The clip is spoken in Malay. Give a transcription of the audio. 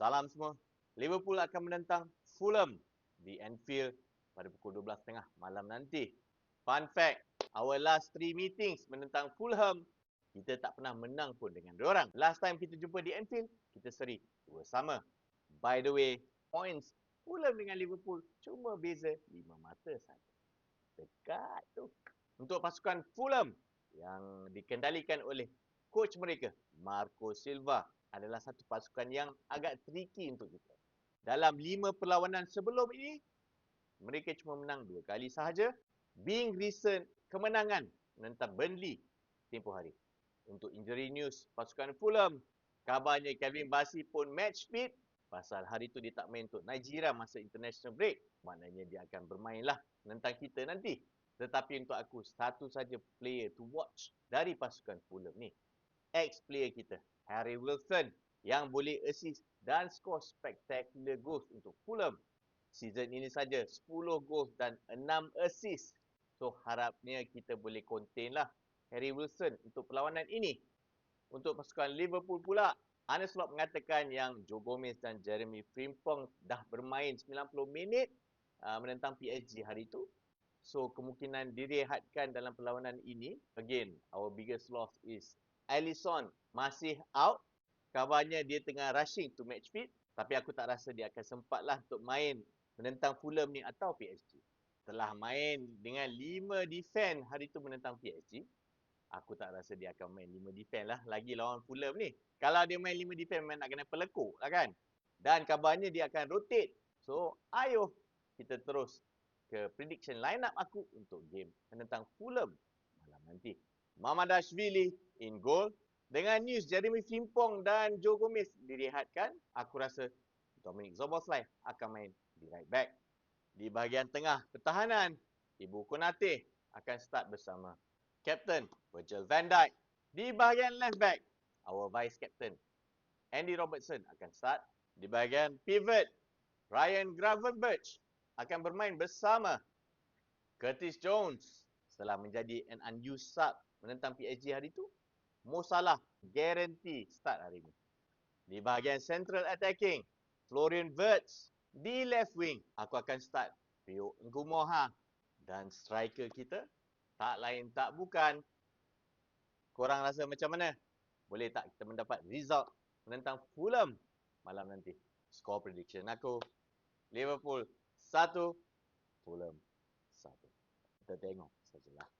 Salam semua. Liverpool akan menentang Fulham di Anfield pada pukul 12.30 malam nanti. Fun fact, our last 3 meetings menentang Fulham, kita tak pernah menang pun dengan diorang. Last time kita jumpa di Anfield, kita seri 2-2. By the way, points Fulham dengan Liverpool cuma beza 5 mata saja. Dekat tu. Untuk pasukan Fulham yang dikendalikan oleh coach mereka, Marco Silva, adalah satu pasukan yang agak tricky untuk kita. Dalam 5 perlawanan sebelum ini, mereka cuma menang 2 kali sahaja, being recent kemenangan menentang Burnley tempoh hari. Untuk injury news pasukan Fulham, kabarnya Kevin Bassey pun match fit pasal hari tu dia tak main untuk Nigeria masa international break. Maknanya dia akan bermainlah menentang kita nanti. Tetapi untuk aku, satu saja player to watch dari pasukan Fulham ni. Ex-player kita, Harry Wilson, yang boleh assist dan skor spectacular goals untuk Fulham. Season ini saja 10 goals dan 6 assist. So harapnya kita boleh contain lah Harry Wilson untuk perlawanan ini. Untuk pasukan Liverpool pula, Arne Slot mengatakan yang Joe Gomez dan Jeremy Frimpong dah bermain 90 minit menentang PSG hari itu. So kemungkinan direhatkan dalam perlawanan ini. Again, our biggest loss is Alisson masih out. Kabarnya dia tengah rushing to match fit. Tapi aku tak rasa dia akan sempatlah untuk main menentang Fulham ni atau PSG. Telah main dengan 5 defend hari tu menentang PSG. Aku tak rasa dia akan main 5 defend lah lagi lawan Fulham ni. Kalau dia main 5 defend, memang nak kena pelekuk lah kan. Dan kabarnya dia akan rotate. So, ayo kita terus ke prediction line-up aku untuk game menentang Fulham malam nanti. Mamadashvili in goal. Dengan news Jeremy Frimpong dan Joe Gomez direhatkan, aku rasa Dominic Szoboszlai akan main di right back. Di bahagian tengah pertahanan, Ibu Konate akan start bersama Captain Virgil van Dijk. Di bahagian left back, our vice captain Andy Robertson akan start. Di bahagian pivot, Ryan Gravenberch akan bermain bersama Curtis Jones. Setelah menjadi an unused sub menentang PSG hari itu, Mo Salah guarantee start hari ini. Di bahagian central attacking, Florian Wirtz. Di left wing, aku akan start Rio Ngumoha. Dan striker kita, tak lain tak bukan. Korang rasa macam mana? Boleh tak kita mendapat result menentang Fulham malam nanti? Score prediction aku, Liverpool 1, Fulham 1. Kita tengok sajalah.